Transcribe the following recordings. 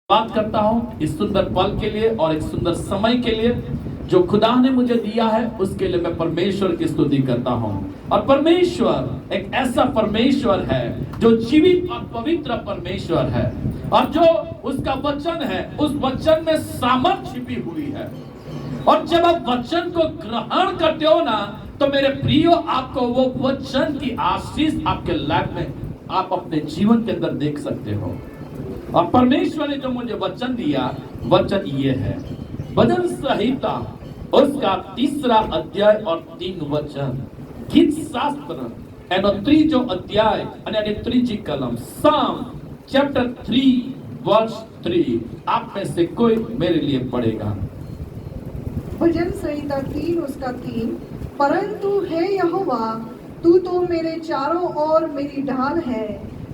बात करता हूँ इस सुंदर पल के लिए और एक सुंदर समय के लिए जो खुदा ने मुझे दिया है, उसके लिए मैं परमेश्वर की स्तुति करता हूँ। और परमेश्वर एक ऐसा परमेश्वर है जो जीवित और पवित्र परमेश्वर है, और जो उसका वचन है उस वचन में सामर्थ छिपी हुई है। और जब आप वचन को ग्रहण करते हो ना, तो मेरे प्रियो, आपको वो वचन की आशीष आपके लाइफ में आप अपने जीवन के अंदर देख सकते हो। और परमेश्वर ने जो मुझे वचन दिया, वचन ये है, भजन संहिता उसका 3 अध्याय और 3 वचन, गीत शास्त्र एनो 3 अध्याय અને 3 कलम, साम चैप्टर 3 वर्स 3। आप में से कोई मेरे लिए पढ़ेगा। भजन संहिता 3 उसका 3। परंतु हे यहोवा, तू तो मेरे चारों ओर मेरी ढाल है,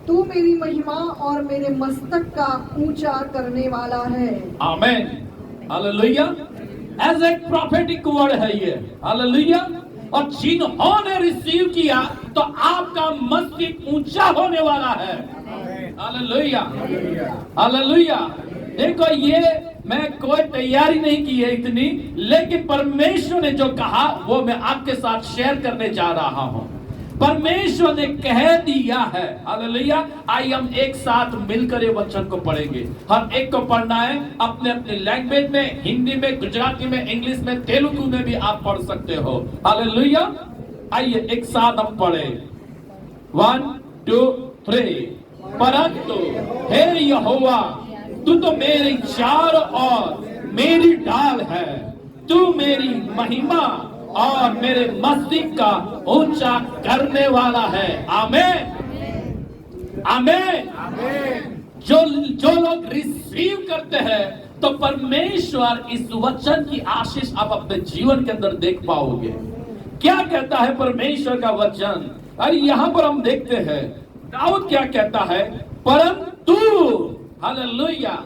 तू मेरी महिमा और मेरे मस्तक का ऊंचा करने वाला है। आमेन, हालेलुया। एज एक प्रोफेटिक वर्ड है ये, हालेलुया। और जिन्होंने रिसीव किया तो आपका मस्तक ऊंचा होने वाला है, हालेलुया, हालेलुया। देखो, ये मैं कोई तैयारी नहीं की है इतनी, लेकिन परमेश्वर ने जो कहा वो मैं आपके साथ शेयर करने जा रहा हूं। परमेश्वर ने कह दिया है, हालेलुया। आइए हम एक साथ मिलकर ये वचन को पढ़ेंगे। हर एक को पढ़ना है अपने अपने लैंग्वेज में, हिंदी में, गुजराती में, इंग्लिश में, तेलुगु में भी आप पढ़ सकते हो, हालेलुया। आइए एक साथ हम पढ़े। 1 2 3। परंतु हे यहोवा, तू तो मेरे चारों ओर मेरी ढाल है, तू मेरी महिमा और मेरे मस्तक का ऊंचा करने वाला है। आमेन, आमेन। जो लोग रिसीव करते हैं, तो परमेश्वर इस वचन की आशीष आप अपने जीवन के अंदर देख पाओगे। क्या कहता है परमेश्वर का वचन? अरे यहां पर हम देखते हैं दाऊद क्या कहता है, परंतु, हालेलुया।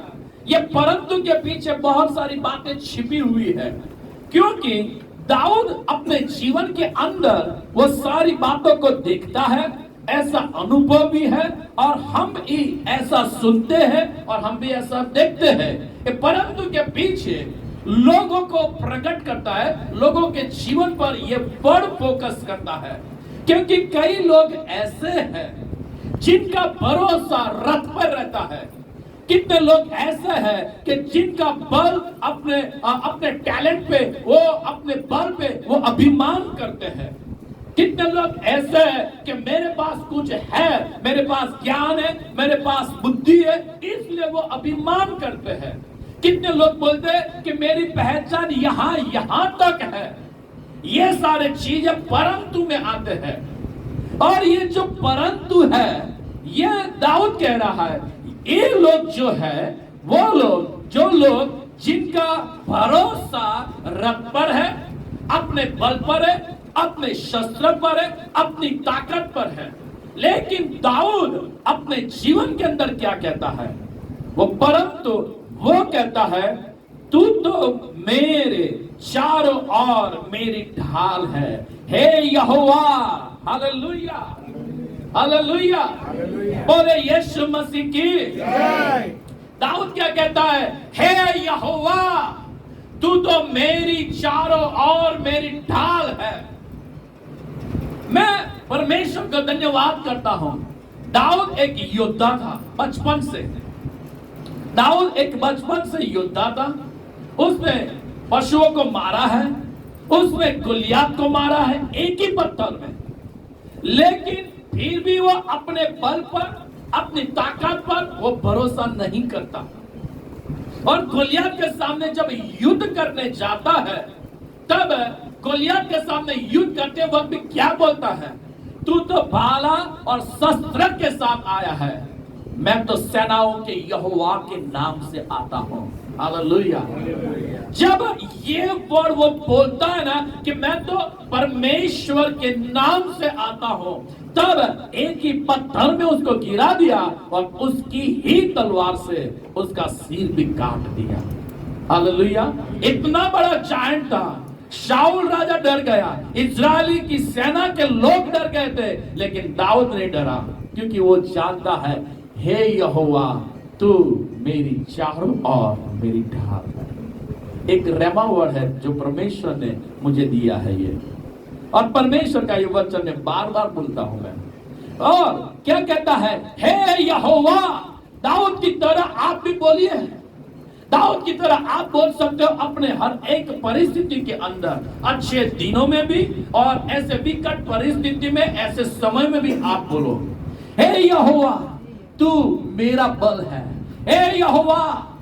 ये परंतु के पीछे बहुत सारी बातें छिपी हुई है, क्योंकि दाऊद अपने जीवन के अंदर वो सारी बातों को देखता है, ऐसा अनुभव भी है, और हम भी ऐसा सुनते हैं और हम भी ऐसा देखते हैं। परंतु के पीछे लोगों को प्रकट करता है, लोगों के जीवन पर ये बड़ फोकस करता है, क्योंकि कई लोग ऐसे हैं जिनका भरोसा रथ पर रहता है। कितने लोग ऐसे हैं कि जिनका बल अपने टैलेंट पे, वो अपने बल पे वो अभिमान करते हैं। कितने लोग ऐसे हैं कि मेरे पास कुछ है, मेरे पास ज्ञान है, मेरे पास बुद्धि है, इसलिए वो अभिमान करते हैं। कितने लोग बोलते हैं कि मेरी पहचान यहां तक है। ये सारे चीजें परंतु में आते हैं। और ये जो परंतु है, ये दाऊद कह रहा है, ये लोग जो है, जो लोग जिनका भरोसा रब पर है, अपने बल पर है, अपने शस्त्र पर है, अपनी ताकत पर है। लेकिन दाऊद अपने जीवन के अंदर क्या कहता है? वो परंतु वो कहता है, तू तो मेरे चारों ओर मेरी ढाल है, हे यहोवा, हालेलुया, हालेलुया। बोले यीशु मसीह की दाऊद क्या कहता है? हे यहोवा, तू तो मेरी चारों ओर मेरी ढाल है। मैं परमेश्वर को धन्यवाद करता हूं। दाऊद एक योद्धा था बचपन से। दाऊद एक बचपन से योद्धा था। उसने पशुओं को मारा है, उसने गुलियात को मारा है एक ही पत्थर में। लेकिन फिर भी वो अपने बल पर, अपनी ताकत पर वो भरोसा नहीं करता। और गोलियत के सामने जब युद्ध करने जाता है, तब गोलियत के सामने युद्ध करते वक्त भी क्या बोलता है? तू तो भाला और शस्त्र के साथ आया है, मैं तो सेनाओं के यहोवा के नाम से आता हूं, हालेलुया। जब ये वर्ड वो बोलता है ना कि मैं तो परमेश्वर के नाम से आता हूं, तब एक ही पत्थर में उसको गिरा दिया और उसकी ही तलवार से उसका सिर भी काट दिया, हालेलुया। इतना बड़ा जायंट था, शाऊल राजा डर गया, इजरायली की सेना के लोग डर गए थे, लेकिन दाऊद नहीं डरा, क्योंकि वो जानता है, हे यहोवा, तू मेरी चारों ओर मेरी ढाल है। एक रेमा वर्ड है जो परमेश्वर ने मुझे दिया है ये, और परमेश्वर का ये वचन मैं बार बार बोलता हूं मैं। और क्या कहता है, हे यहोवा, दाऊद की तरह आप भी बोलिए। दाऊद की तरह आप बोल सकते हो अपने हर एक परिस्थिति के अंदर, अच्छे दिनों में भी और ऐसे विकट परिस्थिति में, ऐसे समय में भी आप बोलो, हे यहोवा तू मेरा बल है, हे यहोवा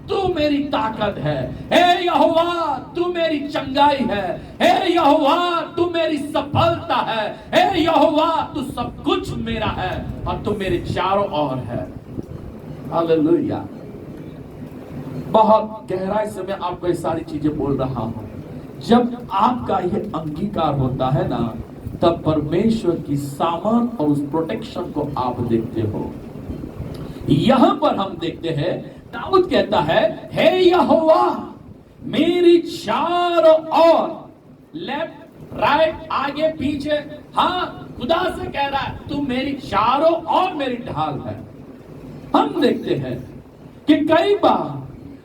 तू मेरी ताकत है, हे यहोवा तू मेरी चंगाई है, हे यहोवा तू मेरी सफलता है, हे यहोवा तू सब कुछ मेरा है और तू मेरे चारों ओर है। हालेलुया। बहुत गहराई से मैं आपको ये सारी चीजें बोल रहा हूं। जब आपका ये अंगीकार होता है ना, तब परमेश्वर की सामान और उस प्रोटेक्शन को आप देखते हो। यहां पर हम देखते हैं, दाऊद कहता है, हे यहोवा मेरी चारों ओर, लेफ्ट राइट आगे पीछे, हाँ खुदा से कह रहा है तू मेरी चारों ओर मेरी ढाल है। हम देखते हैं कि कई बार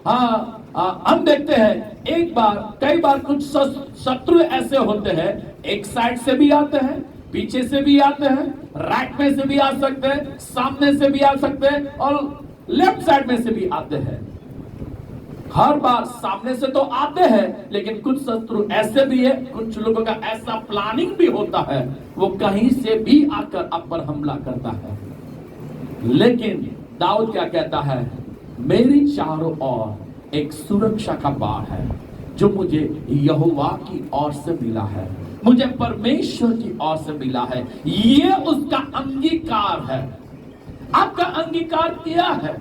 हम देखते हैं कई बार कुछ शत्रु ऐसे होते हैं, एक साइड से भी आते हैं, पीछे से भी आते हैं, राइट में से भी आ सकते हैं, सामने से भी आ सकते हैं और लेफ्ट साइड में से भी आते हैं। हर बार सामने से तो आते हैं, लेकिन कुछ शत्रु ऐसे भी है, कुछ लोगों का ऐसा प्लानिंग भी होता है, वो कहीं से भी आकर आप पर हमला करता है। लेकिन दाऊद क्या कहता है, मेरी चारों ओर एक सुरक्षा का बाड़ है जो मुझे यहोवा की ओर से मिला है, मुझे परमेश्वर की ओर से मिला है। ये उसका अंगीकार है। आपका अंगीकार क्या है?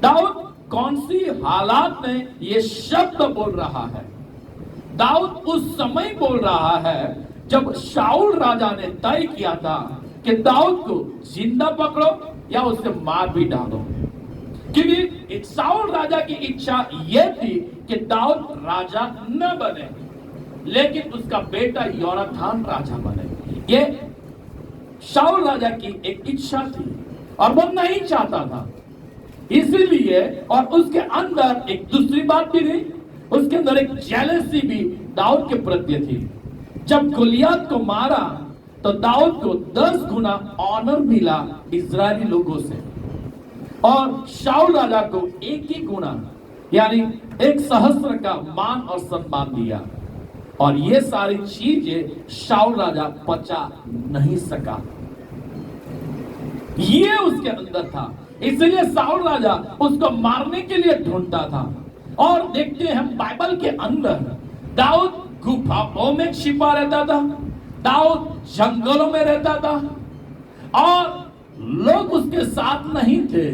दाऊद कौन सी हालात में ये शब्द बोल रहा है? दाऊद उस समय बोल रहा है जब शाऊल राजा ने तय किया था कि दाऊद को जिंदा पकड़ो या उसे मार भी डालो, क्योंकि शाऊल राजा की इच्छा यह थी कि दाऊद राजा न बने, लेकिन उसका बेटा योनाथान राजा बने। ये शाऊल राजा की एक इच्छा थी और वो नहीं चाहता था, इसीलिए। और उसके अंदर एक दूसरी बात भी थी, उसके अंदर एक जेलसी भी दाऊद के प्रति थी। जब गोलियत को मारा तो दाऊद को 10 गुना ऑनर मिला इजरायली लोगों से, और शाऊल राजा को 1 ही गुना यानी 1 सहस्त्र का मान और सम्मान दिया। और ये सारी चीजें शाऊल राजा पचा नहीं सका, ये उसके अंदर था, इसलिए शाऊल राजा उसको मारने के लिए ढूंढता था। और देखते हैं हम बाइबल के अंदर, दाऊद गुफाओं में छिपा रहता था, दाऊद जंगलों में रहता था और लोग उसके साथ नहीं थे।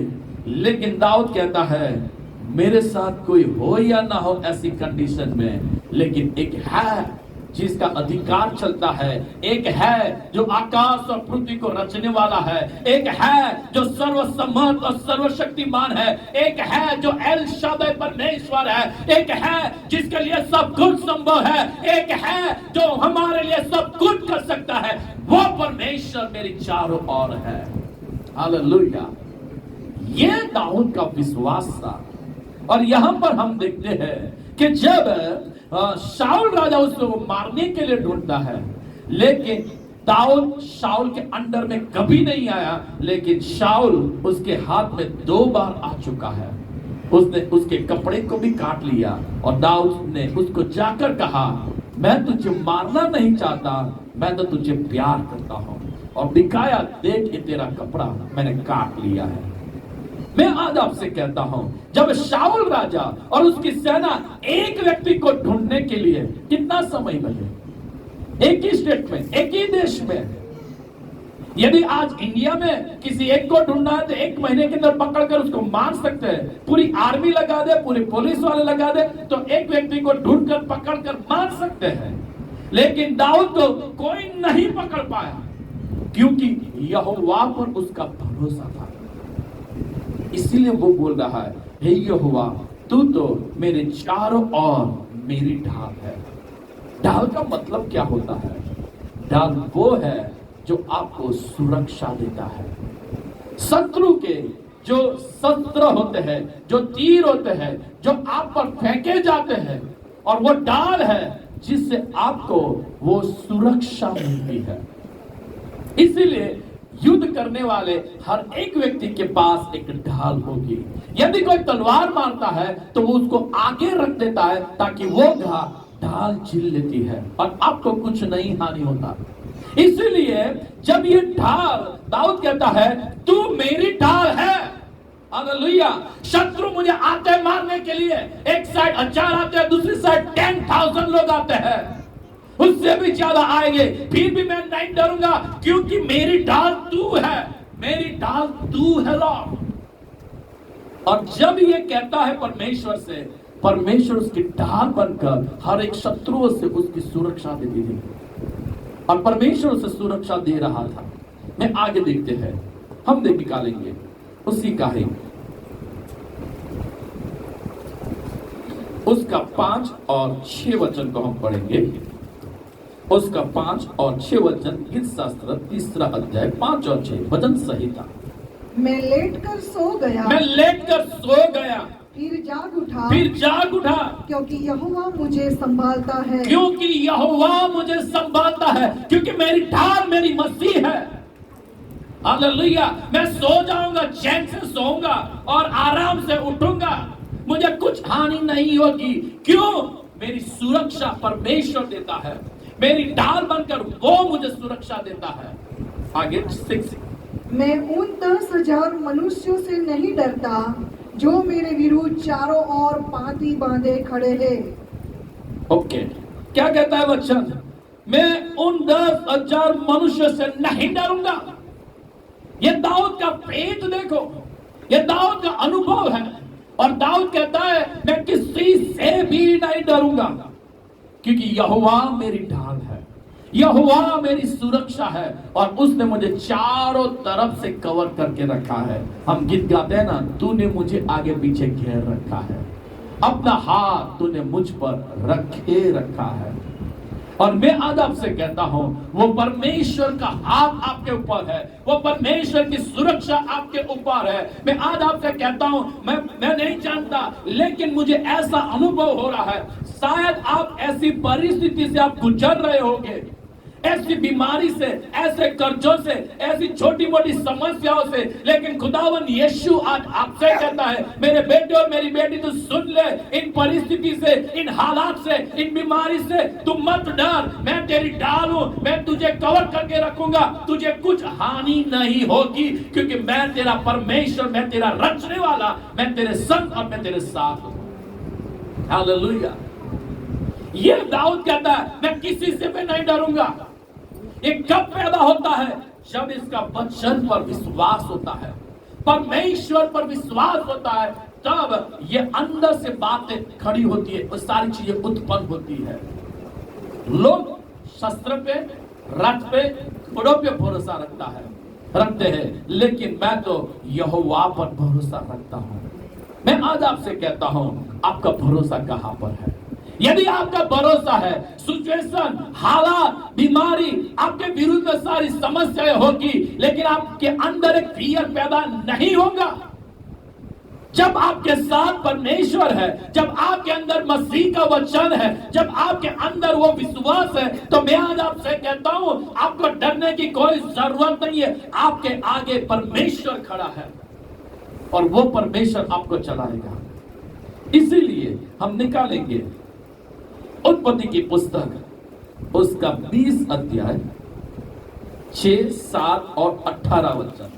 लेकिन दाऊद कहता है, मेरे साथ कोई हो या ना हो ऐसी कंडीशन में, लेकिन एक है जिसका अधिकार चलता है, एक है जो आकाश और पृथ्वी को रचने वाला है, एक है जो सर्वसम्मत और सर्वशक्तिमान है, एक है जो एल शादाई परमेश्वर है, एक है जिसके लिए सब कुछ संभव है, एक है जो हमारे लिए सब कुछ कर सकता है। वो परमेश्वर मेरी चारों ओर है। हालेलुया। ये दाऊद का विश्वास था। और यहां पर हम देखते हैं कि जब शाऊल राजा उसको मारने के लिए ढूंढता है, लेकिन दाऊद शाऊल के अंडर में कभी नहीं आया, लेकिन शाऊल उसके हाथ में 2 बार आ चुका है। उसने उसके कपड़े को भी काट लिया और दाऊद ने उसको जाकर कहा, मैं तुझे मारना नहीं चाहता, मैं तो तुझे प्यार करता हूं, और दिखाया, देख ये तेरा कपड़ा मैंने काट लिया है। मैं आज आपसे कहता हूं, जब शाऊल राजा और उसकी सेना एक व्यक्ति को ढूंढने के लिए कितना समय लगे, एक ही स्टेट में, एक ही देश में। यदि आज इंडिया में किसी एक को ढूंढना है तो 1 महीने के अंदर पकड़कर उसको मार सकते हैं, पूरी आर्मी लगा दे, पूरी पुलिस वाले लगा दे, तो एक व्यक्ति को ढूंढकर पकड़कर मार सकते हैं। लेकिन दाऊद को कोई नहीं पकड़ पाया, क्योंकि यहोवा पर उसका भरोसा था। इसीलिए वो बोल रहा है, हे यहोवा तू तो मेरे चारों ओर मेरी ढाल है। ढाल का मतलब क्या होता है? ढाल वो है जो आपको सुरक्षा देता है, शत्रु के जो शस्त्र होते हैं, जो तीर होते हैं, जो आप पर फेंके जाते हैं, और वो ढाल है जिससे आपको वो सुरक्षा मिलती है। इसीलिए युद्ध करने वाले हर एक व्यक्ति के पास एक ढाल होगी। यदि कोई तलवार मारता है तो वो उसको आगे रख देता है ताकि वो ढाल झील लेती है और आपको कुछ नहीं हानि होता। इसीलिए जब ये ढाल, दाऊद कहता है तू मेरी ढाल है, हालेलुया। शत्रु मुझे आते हैं मारने के लिए, एक साइड 1000 आते हैं, दूसरी साइड 10,000 लोग आते हैं, उससे भी ज्यादा आएंगे, फिर भी मैं नहीं डरूंगा क्योंकि मेरी ढाल तू है, मेरी ढाल तू है लॉर्ड। और जब ये कहता है परमेश्वर से, परमेश्वर उसकी ढाल बनकर हर एक शत्रुओं से उसकी सुरक्षा देती थी और परमेश्वर उसे सुरक्षा दे रहा था। मैं आगे देखते हैं, हम देख निकालेंगे उसी का ही उसका 5 और 6 वचन को हम पढ़ेंगे। उसका 5 और 6 वचन, गीत शास्त्र 3 अध्याय 5 और 6 वचन संहिता। मैं लेटकर सो गया, मैं लेटकर सो गया, फिर जाग उठा, फिर जाग उठा, क्योंकि यहोवा मुझे संभालता है, क्योंकि यहोवा मुझे संभालता है, क्योंकि मेरी ढाल मेरी मसीह है। हालेलुया। मैं सो जाऊंगा, चैन से सोऊंगा और आराम से उठूंगा, मुझे कुछ हानि नहीं होगी। क्यों? मेरी सुरक्षा परमेश्वर देता है, मेरी ढाल बनकर वो मुझे सुरक्षा देता है। आगे 6। मैं उन 10,000 मनुष्यों से नहीं डरता जो मेरे विरुद्ध चारों ओर पांति बांधे खड़े हैं। ओके, क्या कहता है वचन? मैं उन 10,000 मनुष्यों से नहीं डरूंगा। ये दाऊद का फेथ देखो, ये दाऊद का अनुभव है। और दाऊद कहता है मैं किसी से भी नहीं डरूंगा क्योंकि यहोवा मेरी ढाल है, यहोवा मेरी सुरक्षा है और उसने मुझे चारों तरफ से कवर करके रखा है। हम गीत गाते हैं ना, तूने मुझे आगे पीछे घेर रखा है, अपना हाथ तूने मुझ पर रखे रखा है। और मैं आज आपसे कहता हूं वो परमेश्वर का हाथ आपके ऊपर है, वो परमेश्वर की सुरक्षा आपके ऊपर है। मैं आज आपसे कहता हूं, मैं नहीं जानता, लेकिन मुझे ऐसा अनुभव हो रहा है, शायद आप ऐसी परिस्थिति से आप गुजर रहे होंगे, ऐसी बीमारी से, ऐसे कर्जों से, ऐसी छोटी मोटी समस्याओं से, लेकिन खुदावन यीशु आज आपसे कहता है मेरे बेटे और मेरी बेटी तू सुन ले, इन परिस्थिति से, इन हालात से, इन बीमारी से तू मत डर, मैं तेरी ढाल हूं, मैं तुझे कवर करके रखूंगा, तुझे कुछ हानि नहीं होगी क्योंकि मैं तेरा परमेश्वर, मैं तेरा रचने वाला, मैं तेरे संग और मैं तेरे साथ हूं। हालेलुया। ये दाऊद कहता है मैं किसी से भी नहीं डरूंगा। ये कब पैदा होता है? जब इसका वचन पर विश्वास होता है, परमेश्वर पर विश्वास होता है, तब ये अंदर से बातें खड़ी होती है और सारी चीजें उत्पन्न होती है। लोग शस्त्र पे, रथ पे, घोड़ों पे भरोसा रखते हैं, लेकिन मैं तो यहोवा पर भरोसा रखता हूं। मैं आज आपसे कहता हूं आपका भरोसा कहां पर है? यदि आपका भरोसा है सिचुएशन, हालात, बीमारी, आपके विरुद्ध में सारी समस्याएं होगी, लेकिन आपके अंदर एक फियर पैदा नहीं होगा। जब आपके साथ परमेश्वर है, जब आपके अंदर मसीह का वचन है, जब आपके अंदर वो विश्वास है, तो मैं आज आपसे कहता हूं आपको डरने की कोई जरूरत नहीं है। आपके आगे परमेश्वर खड़ा है और वो परमेश्वर आपको चलाएगा। इसीलिए हम निकालेंगे उत्पत्ति की पुस्तक, उसका 20 अध्याय 6, 7 और 18 वचन।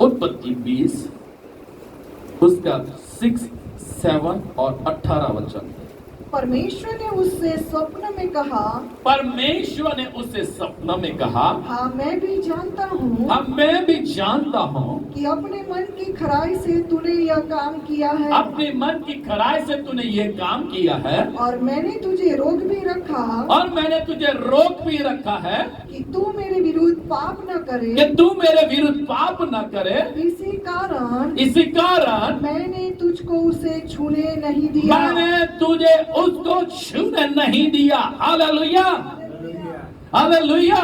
उत्पत्ति 20 उसका 6, 7 और 18 वचन। परमेश्वर ने उससे स्वप्न में कहा, परमेश्वर ने उससे स्वप्न में कहा, हाँ मैं भी जानता हूँ, हाँ मैं भी जानता हूँ कि अपने मन की खराई से तूने यह काम किया है, अपने मन की खराई से तूने ये काम किया है, और मैंने तुझे रोक भी रखा, और मैंने तुझे रोक भी रखा है कि तू मेरे विरुद्ध पाप न करे, कि तू मेरे विरुद्ध पाप न करे। इसी कारण मैंने तुझको उसे छूने नहीं दिया, मैंने तुझे उसको छूने नहीं दिया। Hallelujah, hallelujah.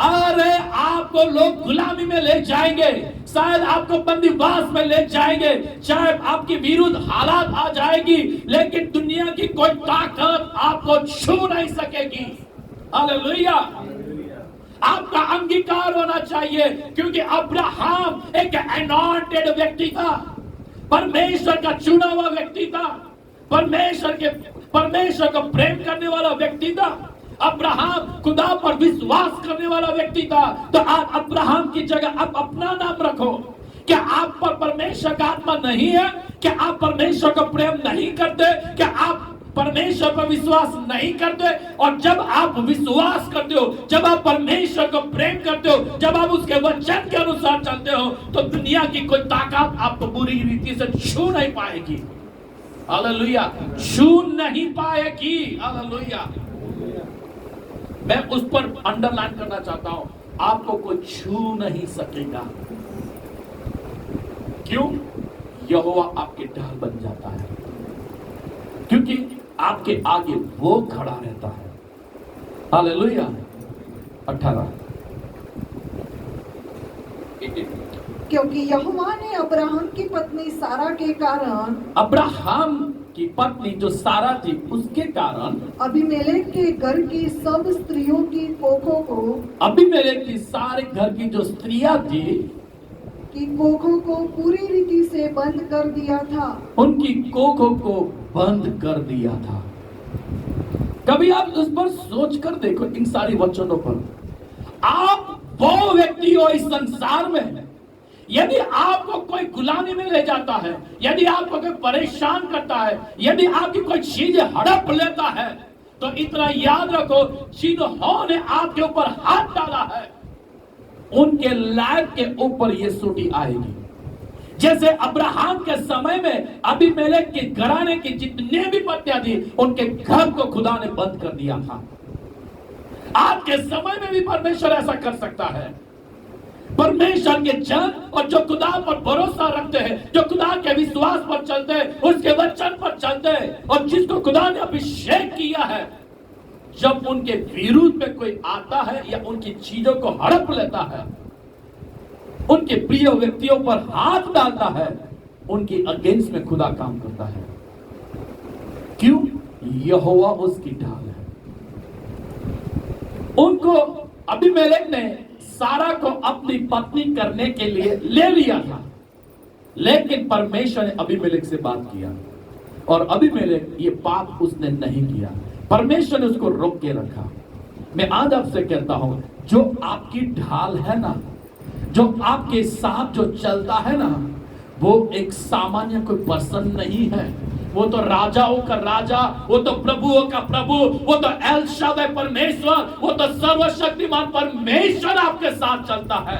अरे आपको लोग गुलामी में ले जाएंगे, शायद आपको बंदीवास में ले जाएंगे, चाहे आपके विरुद्ध हालात आ जाएगी, लेकिन दुनिया की कोई ताकत आपको छू नहीं सकेगी। हालेलुया। आपका अंगीकार होना चाहिए, क्योंकि अब्राहम एक अनॉइंटेड व्यक्ति था, परमेश्वर का चुना हुआ व्यक्ति था, परमेश्वर को प्रेम करने वाला व्यक्ति था। अब्राहम खुदा पर विश्वास करने वाला व्यक्ति था। तो आप अब्राहम की जगह आप अपना नाम रखो। क्या आप पर परमेश्वर का आत्मा नहीं है? क्या आप परमेश्वर को प्रेम नहीं करते? क्या आप परमेश्वर पर विश्वास नहीं करते? और जब आप विश्वास करते हो, जब आप परमेश्वर को प्रेम करते हो, जब आप उसके वचन के अनुसार चलते हो, तो दुनिया की कोई ताकत आपको बुरी रीति से छू नहीं पाएगी। हालेलुया। छू नहीं पाएगी। हालेलुया। मैं उस पर अंडरलाइन करना चाहता हूं, आपको कोई छू नहीं सकेगा। क्यों? यहोवा आपके ढाल बन जाता है, क्योंकि आपके आगे वो खड़ा रहता है। हालेलुया। 18 क्योंकि यहोवा ने अब्राहम की पत्नी सारा के कारण, अब्राहम की पत्नी जो सारा थी उसके कारण, अबीमेलेक के घर की सब स्त्रियों की कोखों को, अबीमेलेक की सारे घर की जो स्त्रियां थी की कोखों को पूरी रीति से बंद कर दिया था। उनकी कोखों को बंद कर दिया था। कभी आप उस पर सोच कर देखो, इन सारी वचनों पर। आप वो व्यक्ति हो इस संसार में, यदि आपको कोई गुलामी में ले जाता है, यदि आपको कोई परेशान करता है, यदि आपकी कोई चीजें हड़प लेता है, तो इतना याद रखो, जिन्होंने आपके ऊपर हाथ डाला है उनके लाइफ के ऊपर ये सूटी आएगी। जैसे अब्राहम के समय में अबीमेलेक के घराने की जितने भी पत्नियां थी, उनके घर को खुदा ने बंद कर दिया था। आज के समय में भी परमेश्वर ऐसा कर सकता है। परमेश्वर के जन और जो खुदा पर भरोसा रखते हैं, जो खुदा के विश्वास पर चलते हैं, उसके वचन पर चलते हैं, और जिसको खुदा ने अभिषेक किया है, जब उनके विरुद्ध में कोई आता है या उनकी चीजों को हड़प लेता है, उनके प्रिय व्यक्तियों पर हाथ डालता है, उनकी अगेंस्ट में खुदा काम करता है। क्यों? यहोवा उसकी ढाल है। उनको अबीमेलेक ने सारा को अपनी पत्नी करने के लिए ले लिया था, लेकिन परमेश्वर ने अबीमेलेक से बात किया, और अबीमेलेक ये पाप उसने नहीं किया। परमेश्वर ने उसको रोक के रखा। मैं आज आपसे कहता हूं, जो आपकी ढाल है ना, जो आपके साथ जो चलता है ना, वो एक सामान्य कोई पर्सन नहीं है। वो तो राजाओं का राजा, वो तो प्रभुओं का प्रभु, वो तो एल शादाई परमेश्वर, वो तो सर्वशक्तिमान परमेश्वर आपके साथ चलता है,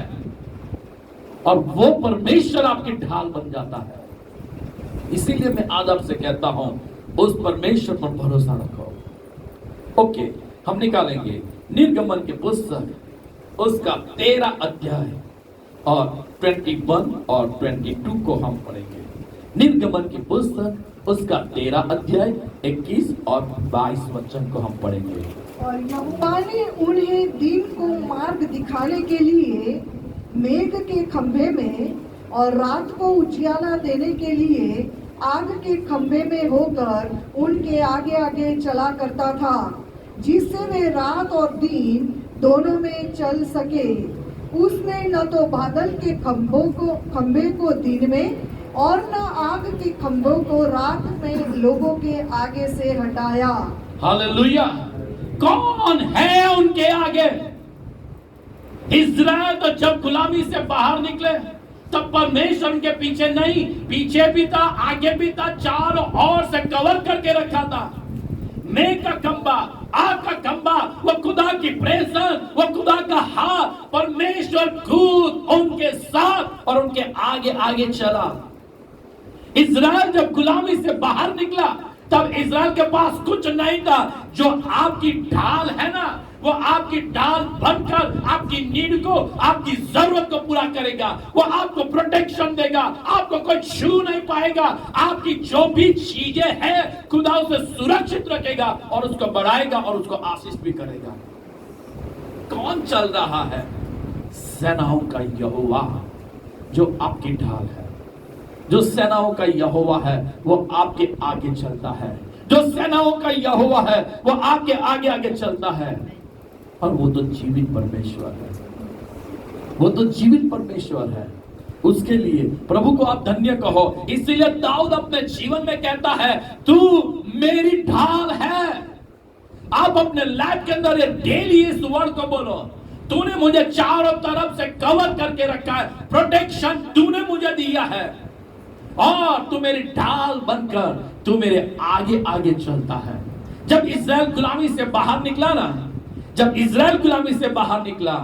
और वो परमेश्वर आपकी ढाल बन जाता है। इसीलिए मैं आज आपसे कहता हूं, उस परमेश्वर पर भरोसा रखो। ओके, हम निकालेंगे निर्गमन के पुस्तक उसका 13 अध्याय और 21 और 22 को हम पढ़ेंगे। निर्गमन की पुस्तक उसका 13 अध्याय 21 और 22 वचन को हम पढ़ेंगे। और यहोवा ने उन्हें दिन को मार्ग दिखाने के लिए मेघ के खंभे में और रात को उजियाला देने के लिए आग के खंभे में होकर उनके आगे आगे चला करता था, जिससे वे रात और दिन दोनों में चल सके। उसने न तो बादल के खंभे को दिन में और न आग के खंभों को रात में लोगों के आगे से हटाया। हालेलुया। कौन है उनके आगे? इज़राइल तो जब गुलामी से बाहर निकले तब परमेश्वर उनके पीछे नहीं, पीछे भी था, आगे भी था, चारों ओर से कवर करके रखा था। मेघ का खंबा, आग का खंबा, वो खुदा की प्रेजेंस, वो खुदा का हाथ, परमेश्वर खुद उनके साथ और उनके आगे आगे चला। इज़राइल जब गुलामी से बाहर निकला तब इज़राइल के पास कुछ नहीं था। जो आपकी ढाल है ना, वो आपकी ढाल बनकर आपकी नीड को, आपकी जरूरत को पूरा करेगा। वो आपको प्रोटेक्शन देगा, आपको कोई छू नहीं पाएगा। आपकी जो भी चीजें हैं खुदा उसे सुरक्षित रखेगा और उसको बढ़ाएगा और उसको आशीष भी करेगा। कौन चल रहा है? सेनाओं का यहोवा, जो आपकी ढाल है। जो सेनाओं का यहोवा है वो आपके आगे चलता है। जो सेनाओं का यहोवा है वो आपके आगे आगे चलता है। और वो तो जीवित परमेश्वर है, वो तो जीवित परमेश्वर है। उसके लिए प्रभु को आप धन्य कहो। इसीलिए दाऊद अपने जीवन में कहता है, तू मेरी ढाल है। आप अपने लाइफ के अंदर डेली इस वर्ड को बोलो, तूने मुझे चारों तरफ से कवर करके रखा है, प्रोटेक्शन तूने मुझे दिया है, और तू मेरी ढाल बनकर तू मेरे आगे आगे चलता है। जब इस्राएल गुलामी से बाहर निकला ना, जब इस्राएल गुलामी से बाहर निकला,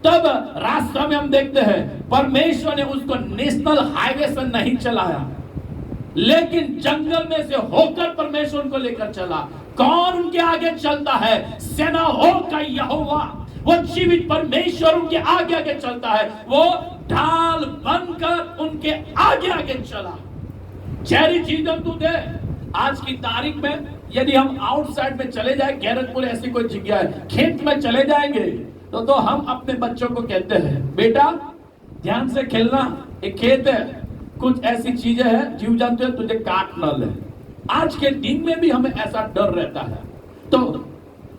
तब रास्ता में हम देखते हैं परमेश्वर ने उसको नेशनल हाईवे से नहीं चलाया, लेकिन जंगल में से होकर परमेश्वर उनको लेकर चला। कौन उनके आगे चलता है? सेनाओं का यहोवा, वो जीवित परमेश्वर उनके आगे आगे चलता है। वो ढाल बनकर उनके आगे आगे चला। जहरी चीजें तू दे। आज की तारीख में यदि हम आउटसाइड में चले जाए, गैरतपुर ऐसी कोई जगह है, खेत में चले जाएंगे तो हम अपने बच्चों को कहते हैं, बेटा ध्यान से खेलना, एक खेत है, कुछ ऐसी चीजें हैं जीव जंतु है, तुझे काट न ले। आज के दिन में भी हमें ऐसा डर रहता है। तो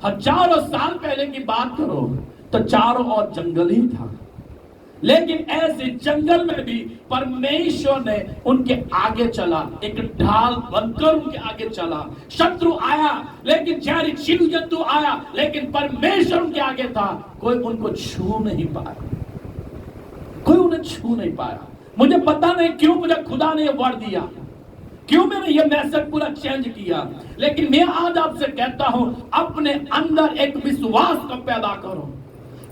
हजारों साल पहले की बात करो तो चारों ओर जंगल ही था, लेकिन ऐसे जंगल में भी परमेश्वर ने उनके आगे चला, एक ढाल बनकर उनके आगे चला। शत्रु आया, लेकिन जहरी जीव जंतु आया, लेकिन परमेश्वर उनके आगे था। कोई उनको छू नहीं पाया, कोई उन्हें छू नहीं पाया। मुझे पता नहीं क्यों मुझे खुदा ने यह वर्ड दिया, क्यों मैंने ये मैसेज पूरा चेंज किया, लेकिन मैं आज आपसे कहता हूं, अपने अंदर एक विश्वास को पैदा करो।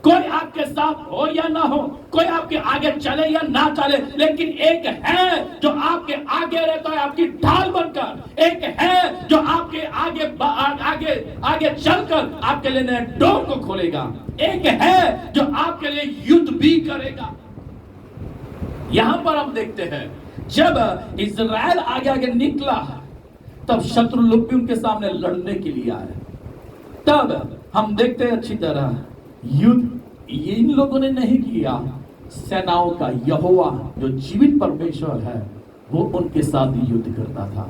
कोई आपके साथ हो या ना हो, कोई आपके आगे चले या ना चले, लेकिन एक है जो आपके आगे रहता है, आपकी ढाल बनकर। एक है जो आपके आगे आगे आगे चलकर आपके लिए नए डोर को खोलेगा। एक है जो आपके लिए युद्ध भी करेगा। यहां पर हम देखते हैं, जब इज़राइल आगे आगे निकला, तब शत्रु लोग भी उनके सामने लड़ने के लिए आए। तब हम देखते हैं अच्छी तरह युद्ध ये इन लोगों ने नहीं किया, सेनाओं का यहोवा जो जीवित परमेश्वर है वो उनके साथ युद्ध करता था।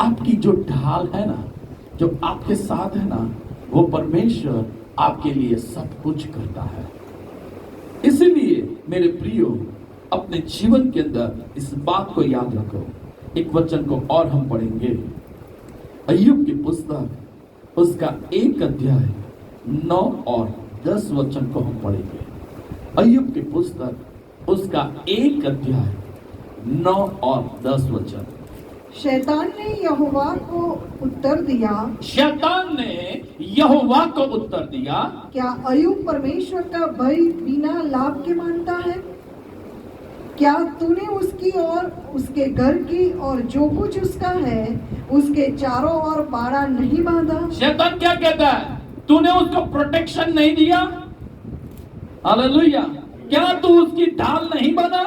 आपकी जो ढाल है ना, जो आपके साथ है ना, वो परमेश्वर आपके लिए सब कुछ करता है। इसलिए मेरे प्रियो, अपने जीवन के अंदर इस बात को याद रखो। एक वचन को और हम पढ़ेंगे, अय्यूब की पुस्तक उसका 1 अध्याय 9 और 10 वचन को हम पढ़ेंगे। अय्यूब की पुस्तक उसका 1 अध्याय 9 और 10 वचन। शैतान ने यहोवा को उत्तर दिया, शैतान ने यहोवा को उत्तर दिया, क्या अय्यूब परमेश्वर का भय बिना लाभ के मानता है? क्या तूने उसकी और उसके घर की और जो कुछ उसका है उसके चारों ओर बाड़ा नहीं बांधा? शैतान क्या कहता है? तूने उसको प्रोटेक्शन नहीं दिया। हालेलुया। क्या तू उसकी ढाल नहीं बना?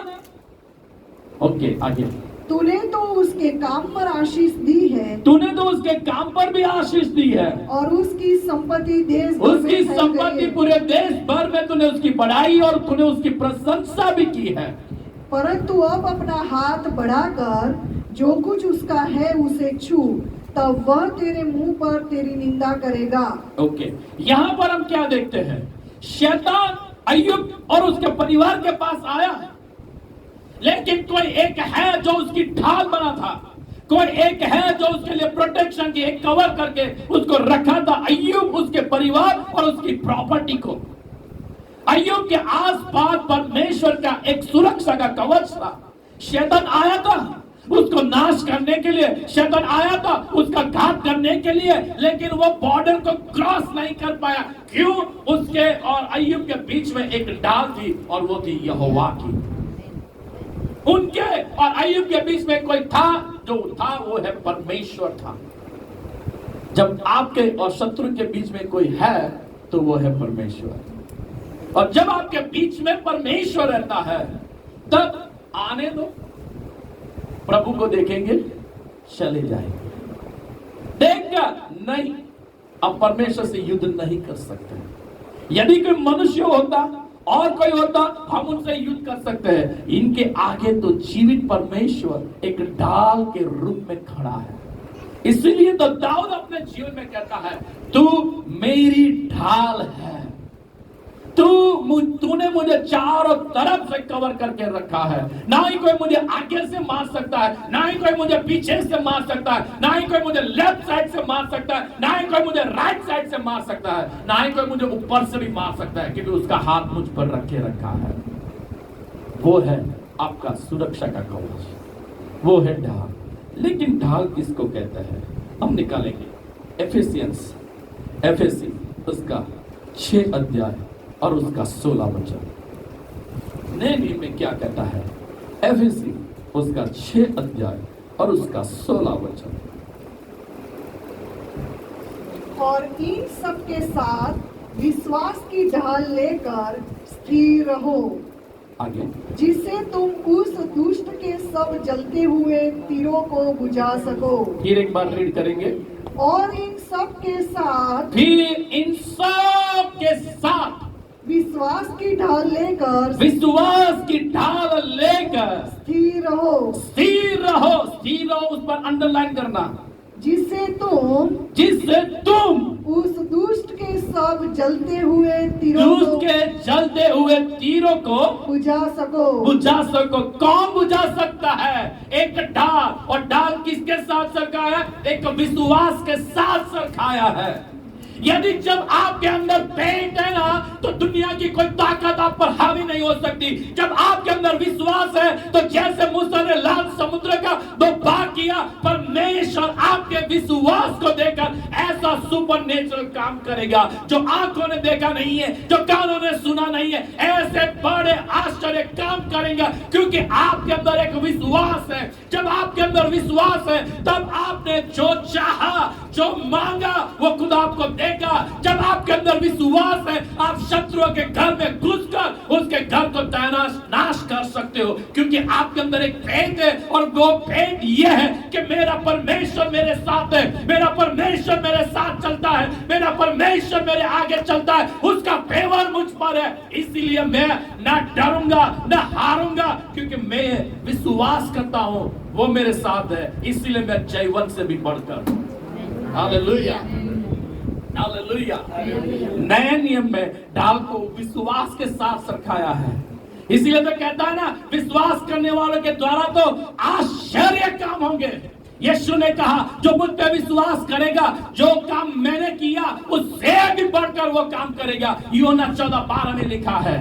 ओके, आगे। तूने तो उसके काम पर आशीष दी है, तूने तो उसके काम पर भी आशीष दी है, और उसकी संपत्ति देश भर में उसकी फैल गई संपत्ति है। पूरे देश भर में तूने उसकी बढ़ाई और तूने उसकी प्रशंसा भी की है। परंतु अब अपना हाथ बढ़ाकर जो कुछ उसका है उसे छू, तब वह तेरे मुंह पर तेरी निंदा करेगा। ओके, यहाँ पर हम क्या देखते हैं? शैतान अय्यूब और उसके परिवार के पास आया, लेकिन कोई एक है जो उसकी ढाल बना था, कोई एक है जो उसके लिए प्रोटेक्शन की एक कवर करके उसको रखा था। अय्यूब, उसके परिवार और उसकी प्रॉपर्टी को। अय्यूब के आसपास परमेश्वर का एक सुरक्षा का कवच था। शैतान आया था उसको नाश करने के लिए, शैतान आया था उसका घात करने के लिए, लेकिन वो बॉर्डर को क्रॉस नहीं कर पाया। क्यों? उसके और अय्यूब के बीच में एक ढाल थी और वो थी यहोवा की। उनके और अय्यूब के बीच में कोई था, जो था वो है परमेश्वर था। जब आपके और शत्रु के बीच में कोई है तो वो है परमेश्वर, और जब आपके बीच में परमेश्वर रहता है तब आने दो, प्रभु को देखेंगे, चले जाएंगे। देखकर नहीं, अब परमेश्वर से युद्ध नहीं कर सकते। यदि कोई मनुष्य होता और कोई होता हम उनसे युद्ध कर सकते हैं, इनके आगे तो जीवित परमेश्वर एक ढाल के रूप में खड़ा है। इसलिए तो दाऊद अपने जीवन में कहता है, तू मेरी ढाल है, तूने मुझे चारों तरफ से कवर करके रखा है। ना ही कोई मुझे आगे से मार सकता है, ना ही कोई मुझे पीछे से मार सकता है, ना ही कोई मुझे लेफ्ट साइड से मार सकता है, ना ही कोई मुझे राइट साइड से मार सकता है, ना ही कोई मुझे ऊपर से भी मार सकता है, क्योंकि उसका हाथ मुझ पर रखे रखा है। वो है आपका सुरक्षा का कवच, वो है ढाल। लेकिन ढाल किसको कहते हैं, हम निकालेंगे एफेसी उसका 6 अध्याय और उसका 16 वचन। नए नियम में क्या कहता है, एफेसी उसका 6 अध्याय और उसका 16 वचन। और इन सब के साथ विश्वास की ढाल लेकर स्थिर रहो, आगे, जिससे तुम उस दुष्ट के सब जलते हुए तीरों को बुझा सको। फिर एक बार रीड करेंगे। और इन सब के साथ, फिर इन सब के साथ विश्वास की ढाल लेकर स्थिर रहो। स्थिर रहो, उस पर अंडरलाइन करना, जिससे तुम उस दुष्ट के सब जलते हुए तीरों को बुझा सको। कौन बुझा सकता है, एक ढाल, और ढाल किसके साथ सरकाया, एक विश्वास के साथ सरकाया है। यदि जब आपके अंदर पेट है ना, तो दुनिया की कोई ताकत आप पर हावी नहीं हो सकती। जब आपके अंदर विश्वास है, तो जैसे मूसा ने लाल समुद्र का 2 भाग किया, परमेश्वर आपके विश्वास को देकर ऐसा सुपरनेचुरल काम करेगा जो आंखों ने देखा नहीं है, जो कानों ने सुना नहीं है। ऐसे बड़े आश्चर्य काम करेगा, क्योंकि आपके अंदर एक विश्वास है। जब आपके अंदर विश्वास है, तब आपने जो चाहा, जो मांगा, वो खुद आपको देगा। जब आपके अंदर विश्वास है, आप शत्रुओं के घर में घुसकर उसके घर को नाश कर सकते हो, क्योंकि आपके अंदर एक फेथ है, और वो फेथ ये है कि मेरा परमेश्वर मेरे साथ है, मेरा परमेश्वर मेरे साथ चलता है, मेरा परमेश्वर मेरे आगे चलता है, उसका फेवर मुझ पर है। इसीलिए मैं ना डरूंगा ना हारूंगा, क्योंकि मैं विश्वास करता हूं वो मेरे साथ है। इसीलिए मैं जयवंत से भी बढ़कर, हालेलुया, हालेलुया। नए नियम में ढाल को विश्वास के साथ सरकाया है। इसीलिए तो कहता है ना, विश्वास करने वालों के द्वारा तो आश्चर्य काम होंगे। यीशु ने कहा, जो मुझ पे विश्वास करेगा, जो काम मैंने किया उससे भी बढ़कर वो काम करेगा। यूहन्ना 14:12 में लिखा है।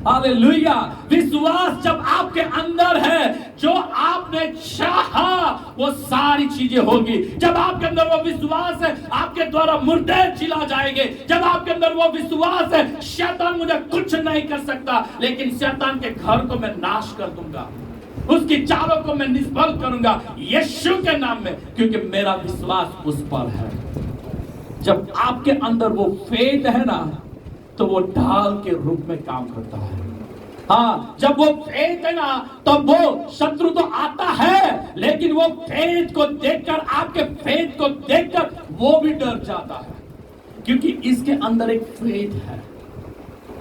हालेलुया। विश्वास जब आपके अंदर है, जो आपने चाहा वो सारी चीजें होगी। जब आपके अंदर वो विश्वास है, आपके द्वारा मुर्दे जिला जाएंगे। जब आपके अंदर वो विश्वास है, शैतान मुझे कुछ नहीं कर सकता, लेकिन शैतान के घर को मैं नाश कर दूंगा, उसकी चालों को मैं निष्फल करूंगा यीशु के नाम में, क्योंकि मेरा विश्वास उस पर है। जब आपके अंदर वो फेथ है ना, तो वो ढाल के रूप में काम करता है। हाँ, जब वो फेथ है ना, तब वो शत्रु तो आता है, लेकिन वो फेथ को देखकर, आपके फेथ को देखकर वो भी डर जाता है, क्योंकि इसके अंदर एक फेथ है।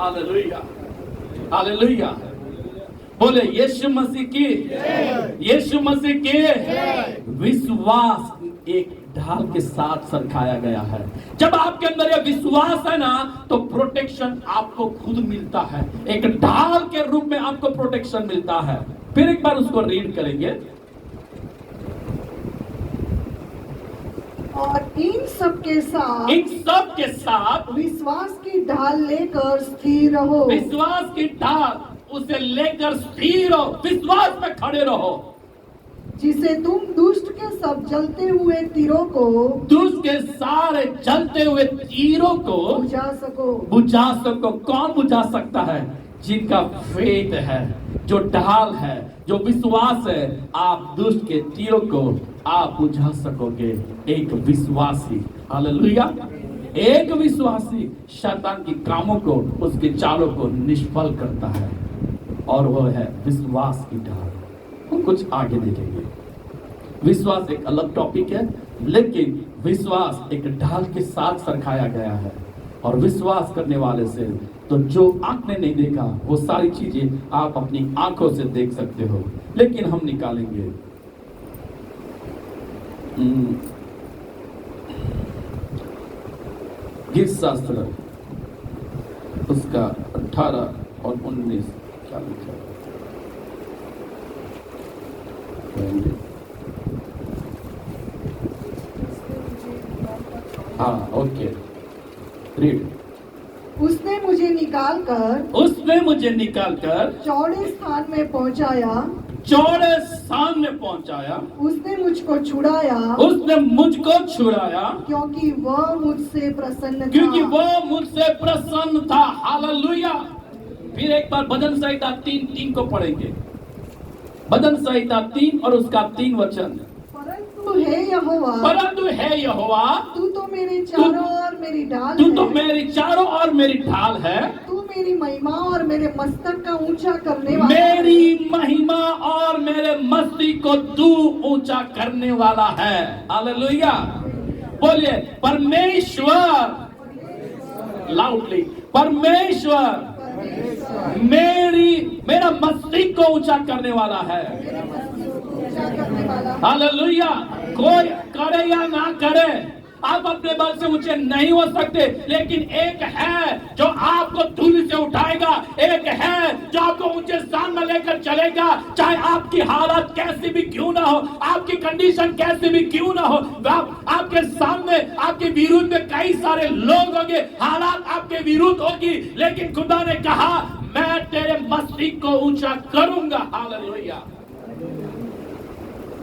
Hallelujah, hallelujah. बोले यीशु मसीह की, यीशु मसीह के। विश्वास एक ढाल के साथ सरकाया गया है। जब आपके अंदर यह विश्वास है ना, तो प्रोटेक्शन आपको खुद मिलता है। एक ढाल के रूप में आपको प्रोटेक्शन मिलता है। फिर एक बार उसको रीड करेंगे। और इन सब के साथ विश्वास की ढाल लेकर स्थिर रहो। विश्वास की ढाल उसे लेकर स्थिर रहो, विश्वास में खड़े रहो, जिसे तुम दुष्ट के सब जलते हुए तीरों को, दुष्ट के सारे जलते हुए तीरों को बुझा सको। कौन बुझा सकता है? जिनका फेथ है, जो ढाल है, जो विश्वास है। आप दुष्ट के तीरों को आप बुझा सकोगे। एक विश्वासी, हालेलुया, एक विश्वासी शैतान की कामों को, उसके चालों को निष्फल करता है, और वो है विश्वास की ढाल। हम कुछ आगे देखेंगे। विश्वास एक अलग टॉपिक है, लेकिन विश्वास एक ढाल के साथ सरकाया गया है। और विश्वास करने वाले से तो जो आंख ने नहीं देखा वो सारी चीजें आप अपनी आंखों से देख सकते हो, लेकिन हम निकालेंगे। गीत शास्त्र उसका 18 और 19 क्या लिखा है? हाँ, ओके, रीड। उसने मुझे निकालकर चौड़े स्थान में पहुंचाया, उसने मुझको छुड़ाया, क्योंकि वह मुझसे प्रसन्न था। हालेलुया। फिर एक बार भजन संहिता 3:3 को पढ़ेंगे। भजन संहिता 3 और उसका 3 वचन। परंतु हे यहोवा, तू तो मेरे चारों और मेरी ढाल है। तू मेरी महिमा और मेरे मस्तक का ऊंचा करने वाला। मेरी महिमा और मेरे मस्तक को तू ऊंचा करने वाला है। हालेलुया। बोलिए परमेश्वर, लाउडली, परमेश्वर मेरा मस्तक को ऊंचा करने वाला है। हालेलुया। कोई करे या ना करे, आप अपने बल से ऊंचे नहीं हो सकते, लेकिन एक है जो आपको धूल से उठाएगा, एक है जो आपको ऊंचे स्थान में लेकर चलेगा। चाहे आपकी हालत कैसी भी क्यों ना हो, आपकी कंडीशन कैसी भी क्यों ना हो, आपके सामने आपके विरुद्ध में कई सारे लोग होंगे, हालात आपके विरुद्ध होगी, लेकिन खुदा ने कहा मैं तेरे मस्तक को ऊंचा करूंगा। हालेलुया।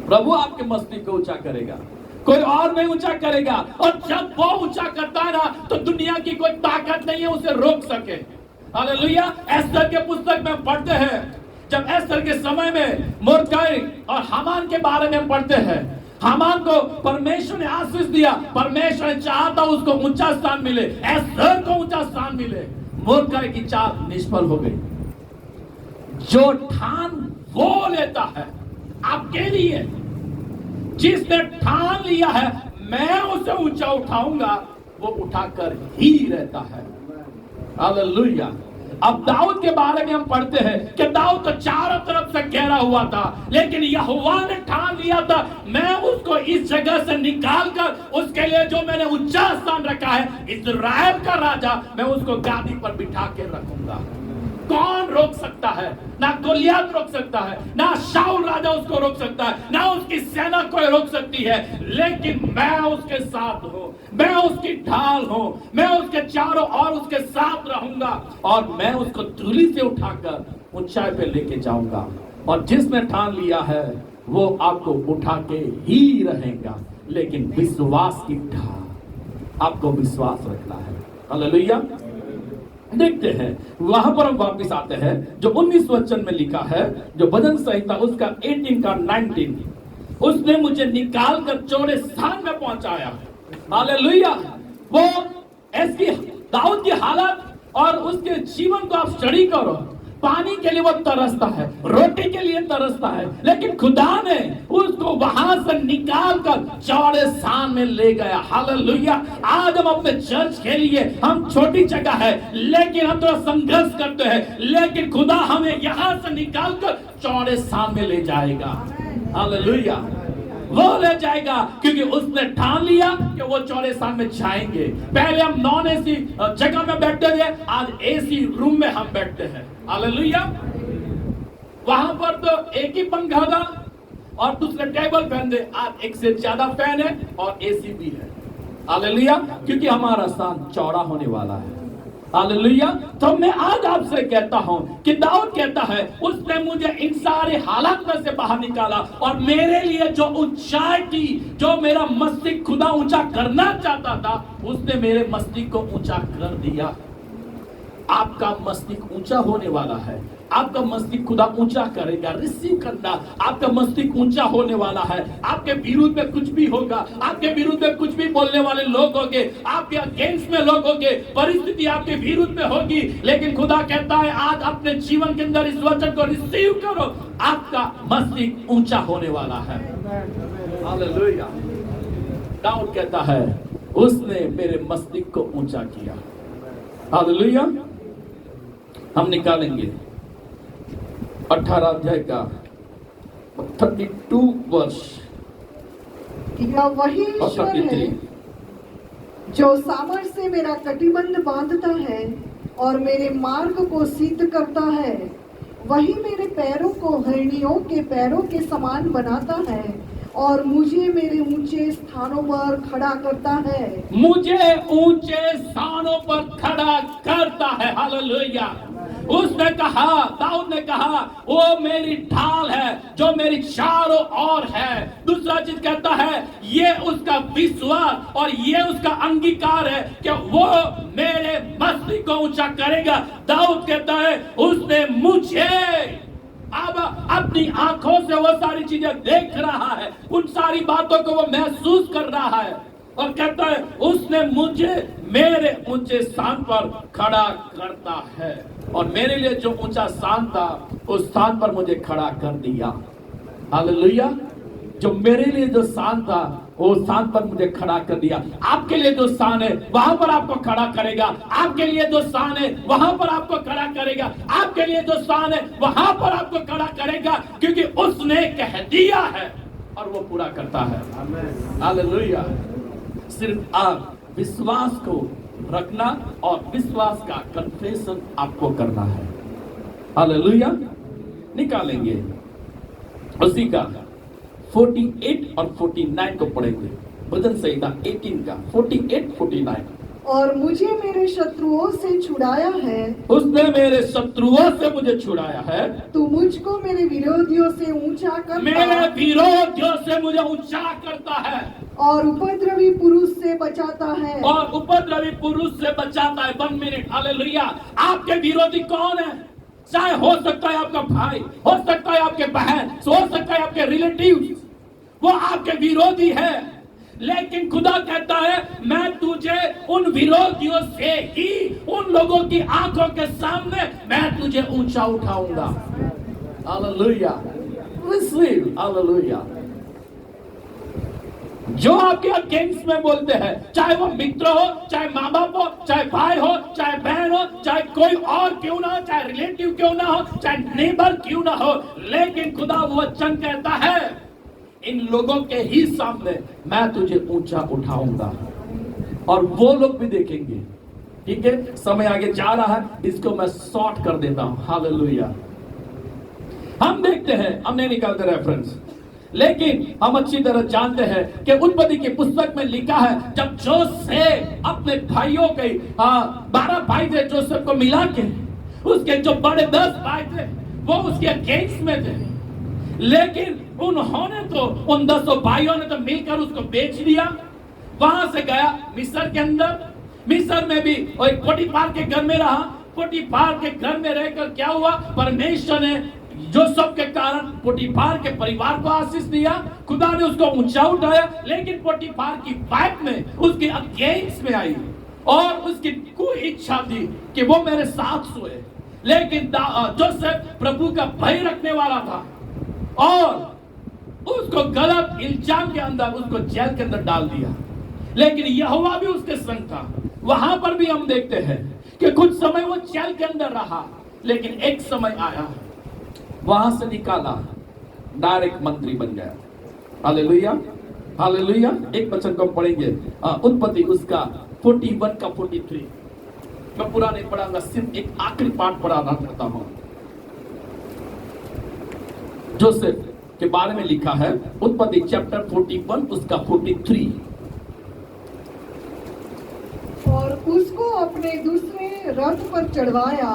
प्रभु आपके मस्तक को ऊंचा करेगा, कोई और नहीं ऊंचा करेगा। और जब वो ऊंचा करता है ना, तो दुनिया की कोई ताकत नहीं है उसे रोक सके। हालेलुया। एस्तर के पुस्तक में पढ़ते हैं, जब एस्तर के समय में मोर्दकाई और हामान के बारे में पढ़ते हैं। हामान को परमेश्वर ने आशीष दिया, परमेश्वर ने चाहता उसको ऊंचा स्थान मिले, एस्तर को ऊंचा स्थान मिले। मोर्दकाई की चाल निष्फल हो गई। जो ठान वो लेता है आपके लिए, जिसने ठान लिया है मैं उसे ऊंचा उठाऊंगा, वो उठाकर ही रहता है। हालेलुया। अब दाऊद के बारे में हम पढ़ते हैं कि दाऊद तो चारों तरफ से घेरा हुआ था, लेकिन यहोवा ने ठान लिया था मैं उसको इस जगह से निकालकर उसके लिए जो मैंने ऊंचा स्थान रखा है, इस्राएल का राजा, मैं उसको गादी पर बिठा के रखूंगा। कौन रोक सकता है? ना गोलियत रोक सकता है, ना शाऊल राजा उसको रोक सकता है, ना उसकी सेना कोई रोक सकती है, लेकिन मैं उसके साथ हूं, मैं उसकी ढाल हूं, मैं उसके चारों ओर उसके साथ रहूंगा, और मैं उसको धूली से उठाकर ऊंचाई पे लेके जाऊंगा। और जिसने ठान लिया है वो आपको उठा के ही रहेगा, लेकिन विश्वास की ढाल, आपको विश्वास रखना है। हालेलुया। देखते हैं, वहां पर हम वापस आते हैं जो 19 वचन में लिखा है, जो भजन संहिता उसका 18 का 19। उसने मुझे निकाल कर चौड़े स्थान में पहुंचाया। हालेलुया। वो ऐसी दाऊद की हालत और उसके जीवन को आप स्टडी करो। पानी के लिए वो तरसता है, रोटी के लिए तरसता है, लेकिन खुदा ने उसको वहां से निकाल कर चौड़े स्थान में ले गया। हालेलुया। आज हम अपने चर्च के लिए, हम छोटी जगह है लेकिन हम थोड़ा संघर्ष करते हैं, लेकिन खुदा हमें यहां से निकाल कर चौड़े स्थान में ले जाएगा। हालेलुया। वो ले जाएगा क्योंकि उसने ठान लिया कि वो चौड़े स्थान में जाएंगे। पहले हम नॉन एसी जगह में बैठते थे, आज एसी रूम में हम बैठते हैं। हालेलुया। वहां पर तो एक ही पंखा था और दूसरे टेबल फैन थे, आज एक से ज्यादा फैन है और एसी भी है। हालेलुया। क्योंकि हमारा स्थान चौड़ा होने वाला है। हालेलुया। तो मैं आज आपसे कहता हूं कि दाऊद कहता है उसने मुझे इन सारे हालात में से बाहर निकाला और मेरे लिए जो ऊंचाई थी, जो मेरा मस्तक खुदा ऊंचा करना चाहता था, उसने मेरे मस्तक को ऊंचा कर दिया। आपका मस्तक ऊंचा होने वाला है, आपका मस्तक खुदा ऊंचा करेगा। रिसीव करना, आपका मस्तक ऊंचा होने वाला है। आपके विरुद्ध में कुछ भी होगा, आपके विरुद्ध में कुछ भी बोलने वाले लोग होंगे, आपके अगेंस्ट में लोग होंगे, परिस्थिति आपके विरुद्ध में होगी, लेकिन खुदा कहता है आज अपने जीवन के अंदर इस वचन को रिसीव करो, आपका मस्तक ऊंचा होने वाला है। हालेलुया। दाऊद कहता है उसने मेरे मस्तक को ऊंचा किया। हालेलुया। हम निकालेंगे 18 अध्याय का 32 वर्ष यह वही और ईश्वर है 33। जो सामर्थ्य से मेरा कटिबंध बांधता है और मेरे मार्ग को सिद्ध करता है। वही मेरे पैरों को हिरणियों के पैरों के समान बनाता है और मुझे मेरे ऊंचे स्थानों पर खड़ा करता है। मुझे ऊंचे स्थानों पर खड़ा करता है। हालेलुया। उसने कहा, दाऊद ने कहा, वो मेरी ढाल है जो मेरी चारों ओर है। दूसरा चीज कहता है, ये उसका विश्वास और ये उसका अंगीकार है कि वो मेरे मस्तक को ऊंचा करेगा। दाऊद कहता है, उसने मुझे अब अपनी आंखों से वो सारी चीजें देख रहा है, उन सारी बातों को वो महसूस कर रहा है और कहता है, उसने मुझे मेरे ऊंचे स्थान पर खड़ा करता है और मेरे लिए जो ऊंचा स्थान था उस स्थान पर मुझे खड़ा कर दिया। हालेलुया। जो मेरे लिए जो स्थान था वो स्थान पर मुझे खड़ा कर दिया। आपके लिए जो स्थान है वहां पर आपको खड़ा करेगा। आपके लिए जो स्थान है वहां पर आपको खड़ा करेगा। आपके लिए जो स्थान है वहां पर आपको खड़ा करेगा, क्योंकि उसने कह दिया है और वो पूरा करता है। हालेलुया। सिर्फ आप विश्वास को रखना और विश्वास का कन्फेशन आपको करना है। हालेलुया। निकालेंगे उसी का 48 और 49 को पढ़ेंगे। भजन संहिता 18 का 48 49। और मुझे मेरे शत्रुओं से छुड़ाया है। उसने मेरे शत्रुओं से मुझे छुड़ाया है। तू मुझको मेरे विरोधियों से ऊंचा करता, मेरे विरोधियों से मुझे ऊंचा करता है और उपद्रवी पुरुष से बचाता है। और उपद्रवी पुरुष से बचाता है। 1 मिनट। हालेलुया। आपके विरोधी कौन है? चाहे हो सकता है आपका भाई, हो सकता है आपके बहन, हो सकता है आपके रिलेटिव्स, वो आपके विरोधी है। लेकिन खुदा कहता है, मैं तुझे उन विरोधियों से ही, उन लोगों की आंखों के सामने मैं तुझे ऊंचा उठाऊंगा। हालेलुया। रिसीव। हालेलुया। जो आपके अगेंस्ट में बोलते हैं, चाहे वो मित्र हो, चाहे माँ बाप हो, चाहे भाई हो, चाहे बहन हो, चाहे कोई और क्यों ना हो, चाहे रिलेटिव क्यों ना हो, चाहे नेबर क्यों ना हो, लेकिन खुदा वचन कहता है, इन लोगों के ही सामने मैं तुझे ऊंचा उठाऊंगा। और वो लोग भी देखेंगे। ठीक है, समय आगे जा रहा है, इसको मैं शॉर्ट कर देता हूं। हालेलुया। हम देखते हैं, हम नहीं निकालते रेफरेंस, लेकिन हम अच्छी तरह जानते हैं कि उत्पत्ति की पुस्तक में लिखा है, जब जोसेफ अपने भाइयों के 12 भाई थे, जोसेफ को मिला के उसके जो बड़े 10 भाई थे वो उसके अगेंस्ट में थे, लेकिन उन्होंने तो, उन 10 भाइयों ने तो मिलकर उसको बेच दिया। वहां से गया मिस्र के अंदर। मिस्र में भी एक पोटीफार के घर में रहा। पोटीफार के घर में रहकर क्या हुआ, परमेश्वर ने जोसेफ के कारण पोटीफार के परिवार को आशीष दिया। खुदा ने उसको ऊंचा उठाया, लेकिन पोटीफार की वाइफ में उसके अगेंस्ट में आई और उसकी कोई इच्छा थी कि वो मेरे साथ सोए। लेकिन जोसेफ प्रभु का भय रखने वाला था और उसको गलत इल्जाम के अंदर उसको जेल के अंदर डाल दिया। लेकिन यहोवा भी उसके संग था। वहां पर भी हम देखते हैं कि कुछ समय वो जेल के अंदर रहा, लेकिन एक समय आया, वहां से निकाला, डायरेक्ट मंत्री बन गया। हालेलुया। हालेलुया। एक वचन को पढ़ेंगे, उत्पत्ति उसका 41 का 43। मैं पूरा नहीं पढ़ाऊंगा, सिर्फ एक आखिरी पाठ पढ़ाना चाहता हूं। जोसेफ के बारे में लिखा है, उत्पत्ति चैप्टर 41 उसका 43। और उसको अपने दूसरे रथ पर चढ़वाया,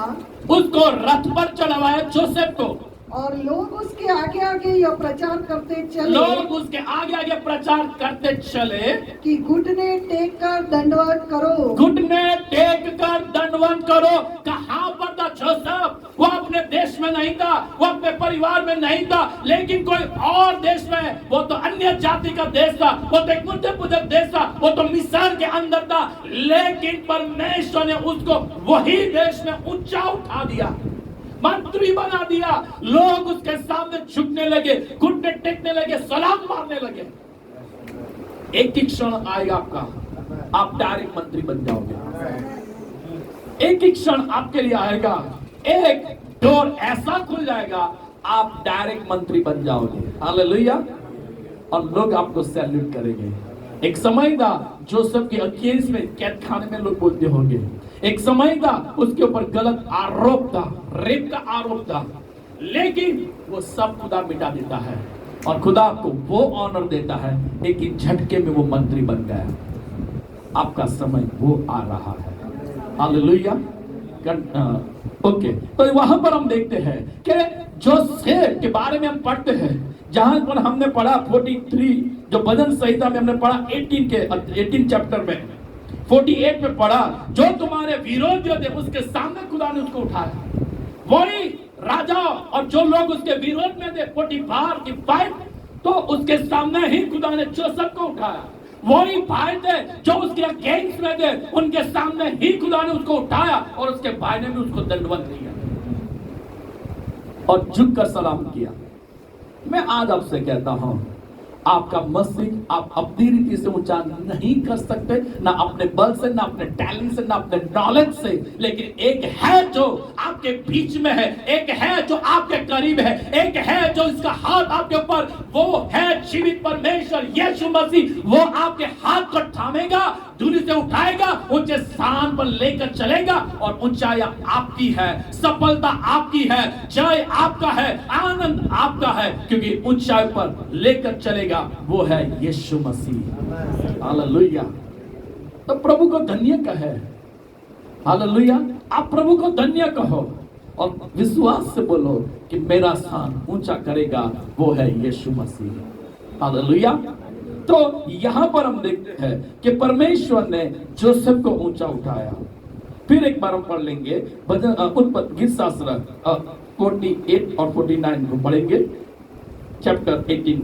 उसको रथ पर चढ़वाया जोसेफ को, और लोग उसके आगे आगे यह प्रचार करते चले, लोग उसके आगे आगे प्रचार करते चले कि घुटने टेक कर दंडवत करो, घुटने टेक कर दंडवत करो। कहां पर था जोसेफ? वो अपने देश में नहीं था, वो अपने परिवार में नहीं था, लेकिन कोई और देश में, वो तो अन्य जाति का देश था, वो तो एक मुद्दे पूजक देश था, वो तो मिस्र के अंदर था, लेकिन परमेश्वर ने उसको वही देश में ऊंचा उठा दिया, मंत्री बना दिया। लोग उसके सामने झुकने लगे, घुटने टेकने लगे, सलाम मारने लगे। एक ही क्षण आएगा आपका, आप डायरेक्ट मंत्री बन जाओगे। एक ही क्षण आपके लिए आएगा, एक डोर ऐसा खुल जाएगा, आप डायरेक्ट मंत्री बन जाओगे। हालेलुया। और लोग आपको सैल्यूट करेंगे। एक समय था जोसेफ के अगेंस्ट में कैद खाने में लोग बोलते होंगे, एक समय था उसके ऊपर गलत आरोप था, रेप का आरोप था, लेकिन वो सब खुदा मिटा देता है और खुदा आपको वो ऑनर देता है, एक ही झटके में वो मंत्री बन गया। आपका समय वो आ रहा है। हालेलुया। ओके, तो वहां पर हम देखते हैं कि जोसेफ के बारे में हम पढ़ते हैं, जहां पर हमने पढ़ा 43 जो भजन संहिता में हमने पढ़ा 18 चैप्टर में 48 में पढ़ा, जो तुम्हारे विरोधी थे उसके सामने खुदा ने उसको उठाया। वही राजा और जो लोग उसके विरोध में थे 45 तो उसके सामने ही खुदा ने जोसेफ को उठाया। वही भाई थे जो उसके अगेंस्ट में थे, उनके सामने ही खुदा ने उसको उठाया और उसके भाई ने भी उसको दंडवत दिया और झुककर सलाम किया। मैं आज आपसे कहता हूं, आपका मसीह आप अपनी रीति से ऊंचा नहीं कर सकते, ना अपने बल से, ना अपने टैलेंट से, ना अपने नॉलेज से, लेकिन एक है जो आपके बीच में है, एक है जो आपके करीब है, एक है जो इसका हाथ आपके ऊपर, वो है जीवित परमेश्वर यीशु मसीह। वो आपके हाथ को थामेगा, दूरी से उठाएगा, ऊंचे स्थान पर लेकर चलेगा और ऊंचाई आपकी है, सफलता आपकी है, जय आपका है, आनंद आपका है, क्योंकि ऊंचाई पर लेकर चलेगा वो है यीशु मसीह। हालेलुया। तो प्रभु को धन्य कहे। हालेलुया। आप प्रभु को धन्य कहो और विश्वास से बोलो कि मेरा स्थान ऊंचा करेगा वो है यीशु मसीह। हालेलुया। तो यहां पर हम देखते हैं कि परमेश्वर ने जोसेफ को ऊंचा उठाया। फिर एक बार हम पढ़ लेंगे उत्पत्ति गीत शास्त्र 48 और 49 को पढ़ेंगे, चैप्टर 18।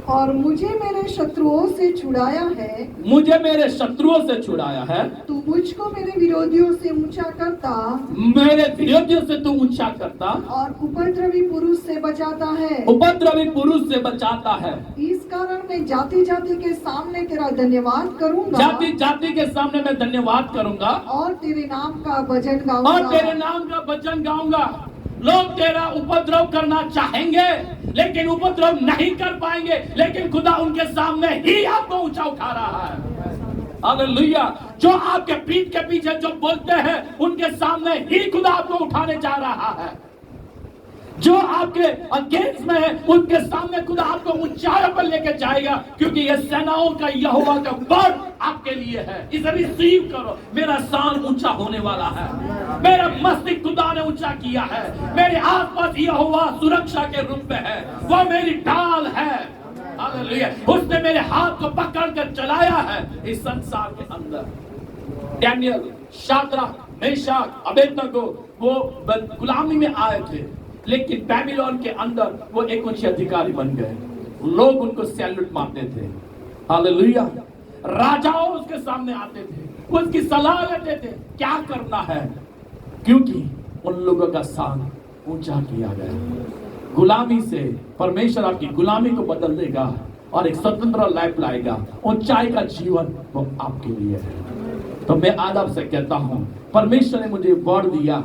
और मुझे मेरे शत्रुओं से छुड़ाया है, मुझे मेरे शत्रुओं से छुड़ाया है, तू मुझको मेरे विरोधियों से ऊंचा करता, मेरे विरोधियों से तू ऊंचा करता और उपद्रवी पुरुष से बचाता है, उपद्रवी पुरुष से बचाता है। इस कारण मैं जाति जाति के सामने तेरा धन्यवाद करूंगा, जाति जाति के सामने मैं धन्यवाद करूंगा और तेरे नाम का भजन और गाऊंगा। तेरे नाम का भजन गाऊंगा। लोग तेरा उपद्रव करना चाहेंगे लेकिन उपद्रव नहीं कर पाएंगे, लेकिन खुदा उनके सामने ही आपको ऊंचा उठा रहा है। हालेलुया। जो आपके पीठ के पीछे जो बोलते हैं उनके सामने ही खुदा आपको उठाने जा रहा है। जो आपके अगेंस्ट में है उनके सामने खुदा आपको ऊंचाई पर लेकर जाएगा, क्योंकि ये सेनाओं का यहोवा का वर्ड आपके लिए है। इसे रिसीव करो। मेरा शान ऊंचा होने वाला है, मेरा मस्तिष्क खुदा ने ऊंचा किया है, मेरे आसपास यहोवा सुरक्षा के रूप में है, वो मेरी ढाल है। हालेलुया। उसने मेरे हाथ को पकड़कर चलाया है इस संसार के अंदर। डैनियल, शाद्राक, मेशक, अबेदनगो वो गुलामी में आए थे, लेकिन बैबिलोन के अंदर वो एक उच्च अधिकारी बन गए। लोग उनको सैल्यूट मारते थे। हालेलुया। राजाओं उसके सामने आते थे, उसकी सलाह लेते थे क्या करना है, क्योंकि उन लोगों का शान ऊंचा किया गया। गुलामी से परमेश्वर आपकी गुलामी को बदल देगा और एक स्वतंत्र लाइफ लाएगा। ऊंचाई का जीवन वो आपके लिए है। तो मैं आज आपसे कहता हूं, परमेश्वर ने मुझे वर्ड दिया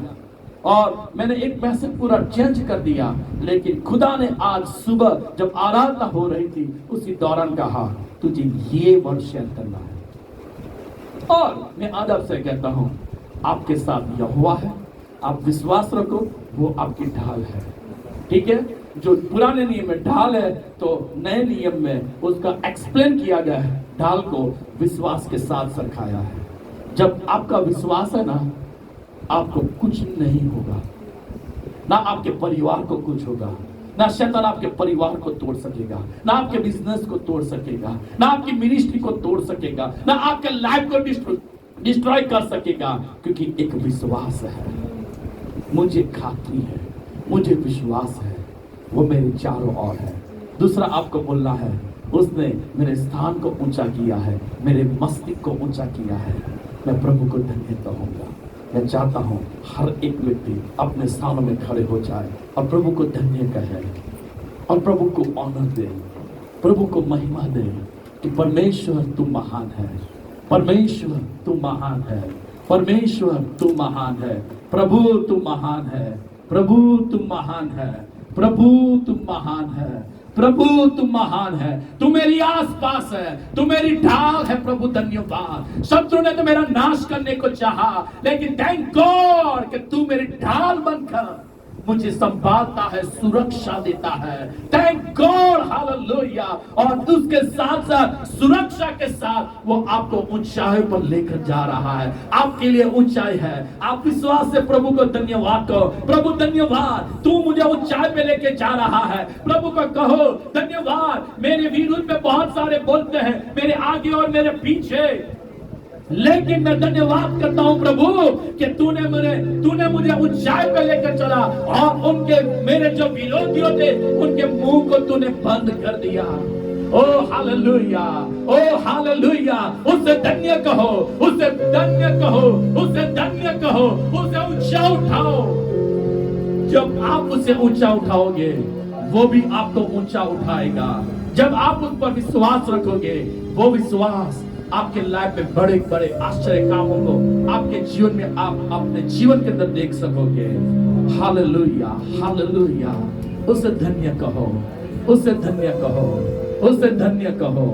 और मैंने एक मैसेज पूरा चेंज कर दिया, लेकिन खुदा ने आज सुबह जब आराधना हो रही थी उसी दौरान कहा तुझे ये वर्ड शेयर करना है। और मैं आज आपसे कहता हूं, आपके साथ यहोवा है, आप विश्वास रखो, वो आपकी ढाल है। ठीक है। जो पुराने नियम में ढाल है तो नए नियम में उसका एक्सप्लेन किया गया है, ढाल को विश्वास के साथ सरखाया है। जब आपका विश्वास है ना, आपको कुछ नहीं होगा, ना आपके परिवार को कुछ होगा, ना शैतान आपके परिवार को तोड़ सकेगा, ना आपके बिजनेस को तोड़ सकेगा, ना आपकी मिनिस्ट्री को तोड़ सकेगा, ना आपके लाइफ को डिस्ट्रॉय कर सकेगा, क्योंकि एक विश्वास है। मुझे खात्री है, मुझे विश्वास है, वो मेरे चारों ओर है। दूसरा आपको बोलना है, उसने मेरे स्थान को ऊंचा किया है, मेरे मस्तिष्क को ऊंचा किया है। मैं प्रभु को धन्य कहूंगा। मैं चाहता हूं हर एक व्यक्ति अपने स्थानों में खड़े हो जाए और प्रभु को धन्य कहे और प्रभु को ऑनर दे, प्रभु को महिमा दे कि परमेश्वर तू महान है, परमेश्वर तू महान है, परमेश्वर तू महान है, प्रभु तू महान है, प्रभु तू महान है, प्रभु तू महान है, प्रभु तू महान है, तू मेरी आसपास है, तू मेरी ढाल है। प्रभु धन्यवाद। शत्रु ने तो मेरा नाश करने को चाहा, लेकिन थैंक गॉड कि तू मेरी ढाल बनकर मुझे संभालता है, सुरक्षा देता है। Thank God, hallelujah. और उसके साथ साथ सुरक्षा के साथ वो आपको ऊंचाई पर लेकर जा रहा है। आपके लिए ऊंचाई है। आप विश्वास से प्रभु को धन्यवाद कहो, प्रभु धन्यवाद, तू मुझे ऊंचाई पे लेके जा रहा है। प्रभु को कहो धन्यवाद। मेरे विरुद्ध में बहुत सारे बोलते हैं, मेरे आगे और मेरे पीछे, लेकिन मैं धन्यवाद करता हूं प्रभु कि तूने मुझे ऊंचाई पे लेकर चला, और उनके मेरे जो विरोधियों थे उनके मुंह को तूने बंद कर दिया। ओ हालेलुया, ओ हालेलुया। उसे धन्य कहो, उसे धन्य कहो, उसे धन्य कहो, उसे ऊंचा उठाओ। जब आप उसे ऊंचा उठाओगे वो भी आपको ऊंचा उठाएगा। जब आप उस पर विश्वास रखोगे वो विश्वास आपके लाइफ में बड़े बड़े आश्चर्य कामों को आपके जीवन में आप अपने जीवन के अंदर देख सकोगे। Hallelujah, hallelujah. उसे धन्य कहो, उसे धन्य कहो, उसे धन्य कहो,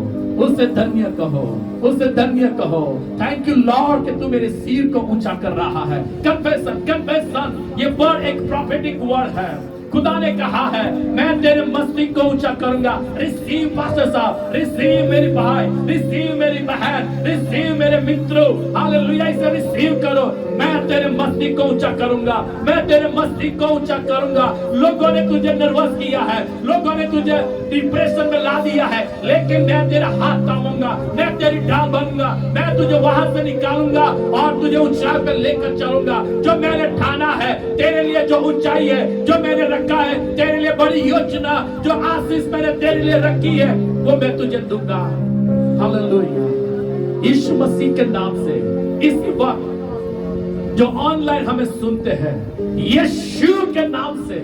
उसे धन्य कहो, उसे धन्य कहो। थैंक यू लॉर्ड कि तू मेरे सिर को ऊंचा कर रहा है। कन्फेशन, कन्फेशन, ये वर्ड एक प्रोफेटिक वर्ड है। खुदा ने कहा है मैं तेरे मस्तिष्क को ऊंचा करूंगा। रिसीव पास्टर साहब, रिसीव मेरी भाई, रिसीव मेरी बहन, रिसीव मेरे मित्रों। हालेलुया, इसे रिसीव करो। मैं तेरे मस्तिष्क को ऊंचा करूंगा, मैं तेरे मस्तिष्क को ऊंचा करूंगा। लोगों ने तुझे नर्वस किया है, लोगों ने तुझे डिप्रेशन में ला दिया है, लेकिन मैं तेरा हाथ थामूंगा, मैं तेरी ढाल बनूंगा, मैं तुझे वहां से निकालूंगा और तुझे ऊंचाई पर लेकर चलूंगा। जो मैंने ठाना है तेरे लिए, जो ऊंचाई है जो मैंने रखा है तेरे लिए, बड़ी योजना जो आशीष मैंने तेरे लिए रखी है, वो मैं तुझे दूंगा। हालेलुया। यीशु मसीह के नाम से इस वक्त जो ऑनलाइन हमें सुनते हैं, यीशु के नाम से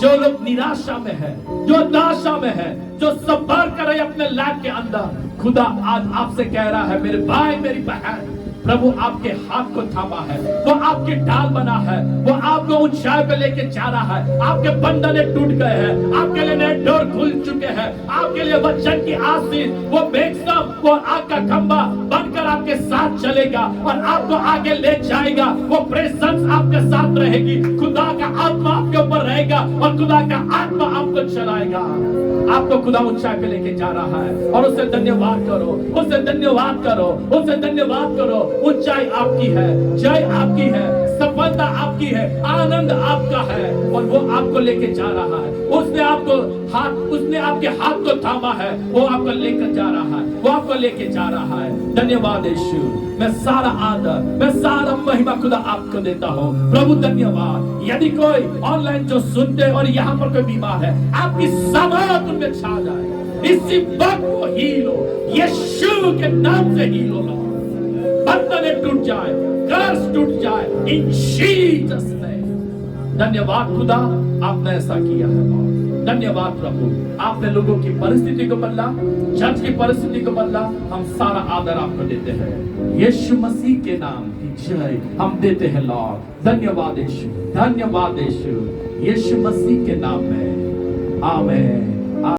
जो लोग निराशा में है, जो हताशा में है, जो सबर कर रहे अपने लाइफ के अंदर, खुदा आज आपसे कह रहा है मेरे भाई मेरी बहन, प्रभु आपके हाथ को थामा है, वो आपकी ढाल बना है, वो आपको ऊंचाई पे लेके जा रहा है। आपके बंधन टूट गए हैं, आपके लिए नए डोर खुल चुके हैं, आपके लिए वचन की आशीष, वो बेगसम, वो आग का खंभा बनकर आपके साथ चलेगा और आपको आगे ले जाएगा। वो प्रेजेंस आपके साथ रहेगी, खुदा का आत्मा आपके ऊपर रहेगा और खुदा का आत्मा आपको चलाएगा। आपको खुदा ऊंचाई पे लेके जा रहा है और उसे धन्यवाद करो, उसे धन्यवाद करो, उसे धन्यवाद करो। ऊंचाई आपकी है, जय आपकी है, सफलता आपकी है, आनंद आपका है और वो आपको लेके जा रहा है। उसने आपके हाथ को थामा है, वो आपको लेकर जा रहा है, वो आपको लेके जा रहा है। धन्यवाद यीशु। मैं सारा आदर, मैं सारा महिमा खुदा आपको देता हूँ। प्रभु धन्यवाद। यदि कोई ऑनलाइन जो सुनते और यहाँ पर कोई बीमार है, आपकी सामर्थ उनमें छा जाए, इसी वक्त वो हील हो, यीशु के नाम से हील हो। बंधन टूट जाए, कर्स टूट जाए, इन जीसस नेम। धन्यवाद खुदा, आपने ऐसा किया है। धन्यवाद प्रभु, आपने लोगों की परिस्थिति को बदला, चर्च की परिस्थिति को बदला। हम सारा आदर आपको देते हैं, यीशु मसीह के नाम की जय हम देते हैं लॉर्ड। धन्यवाद यीशु, धन्यवाद यीशु, यीशु मसीह के नाम में आमीन।